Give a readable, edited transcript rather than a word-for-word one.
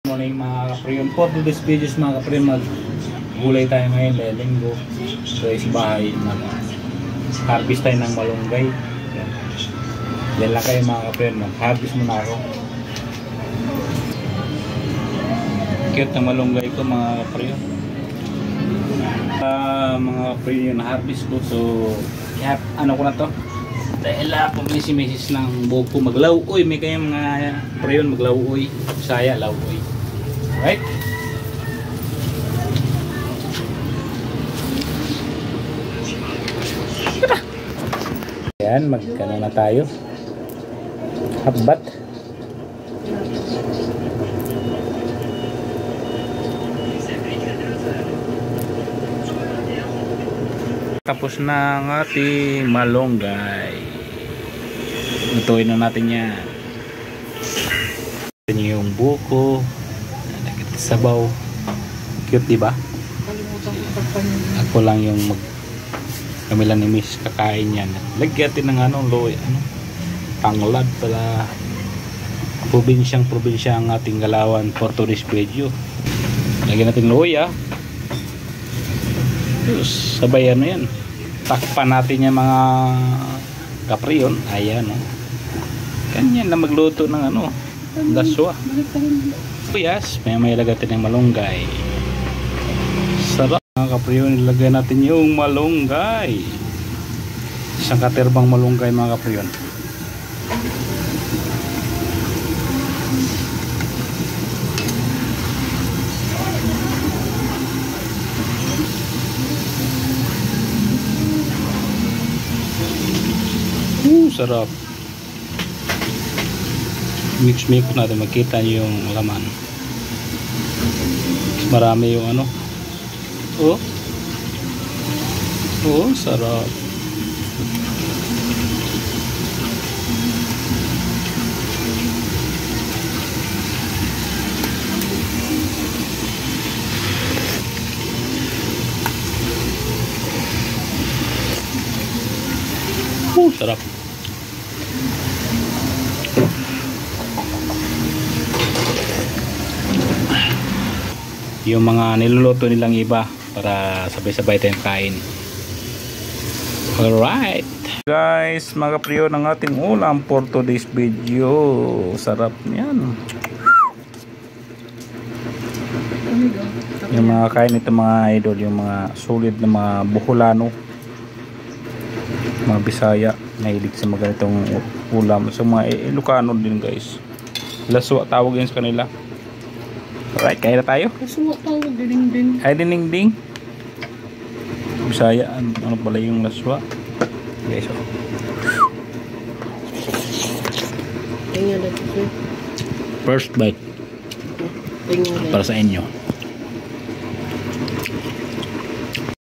Morning mga kapriyon. For today's videos mga kapriyon, maggulay tayo ngayon dahil linggo. So sa bahay, mag-harvest tayo ng malunggay. Yan lang kayo mga kapriyon, mag-harvest muna ako. Cute na malunggay ko mga kapriyon. Mga kapriyon yung na-harvest ko. So ano ko na to? Dahil pumili si Mrs. ng buhok ko maglauoy. May kayong mga kapriyon maglauoy. Saya lauoy. Right? Yan, magkano na tayo. Habat. Tapos na ang ating malunggay. Lutuin na natin yan. Ito yung buko. Sabaw. Cute, diba? Ako lang yung kami lang ni Miss kakain yan. Lagyan natin ng tanglad pala. Probinsya ang ating Galawan for today's video. Lagyan natin luya. Tapos sabay yan. Takpan natin yung mga kapriyon. Ayan, ganyan na magluto ng laswa. Yes, may lagay natin yung malunggay. Sarap mga kapriyon, ilagay natin yung malunggay. Isang katerbang malunggay mga kapriyon. Sarap. Mix natin, makita nyo yung laman. Marami yung sarap. Sarap. Yung mga niluluto nilang iba para sabay-sabay tayong kain. Alright guys, mga kapriyon, ng ating ulam for today's video. Sarap niyan. Yung mga kain nito mga idol, yung mga solid na mga Buholano, mga Bisaya, nahilig sa mga ganitong ulam. So mga Ilocano din guys, laswa tawag yun sa kanila. Alright, kaya na tayo. Laswa tawag, dinding. Ay, dinding. Bisaya, ano pala yung laswa? Guys, Tingnan natin. first bite para sa inyo.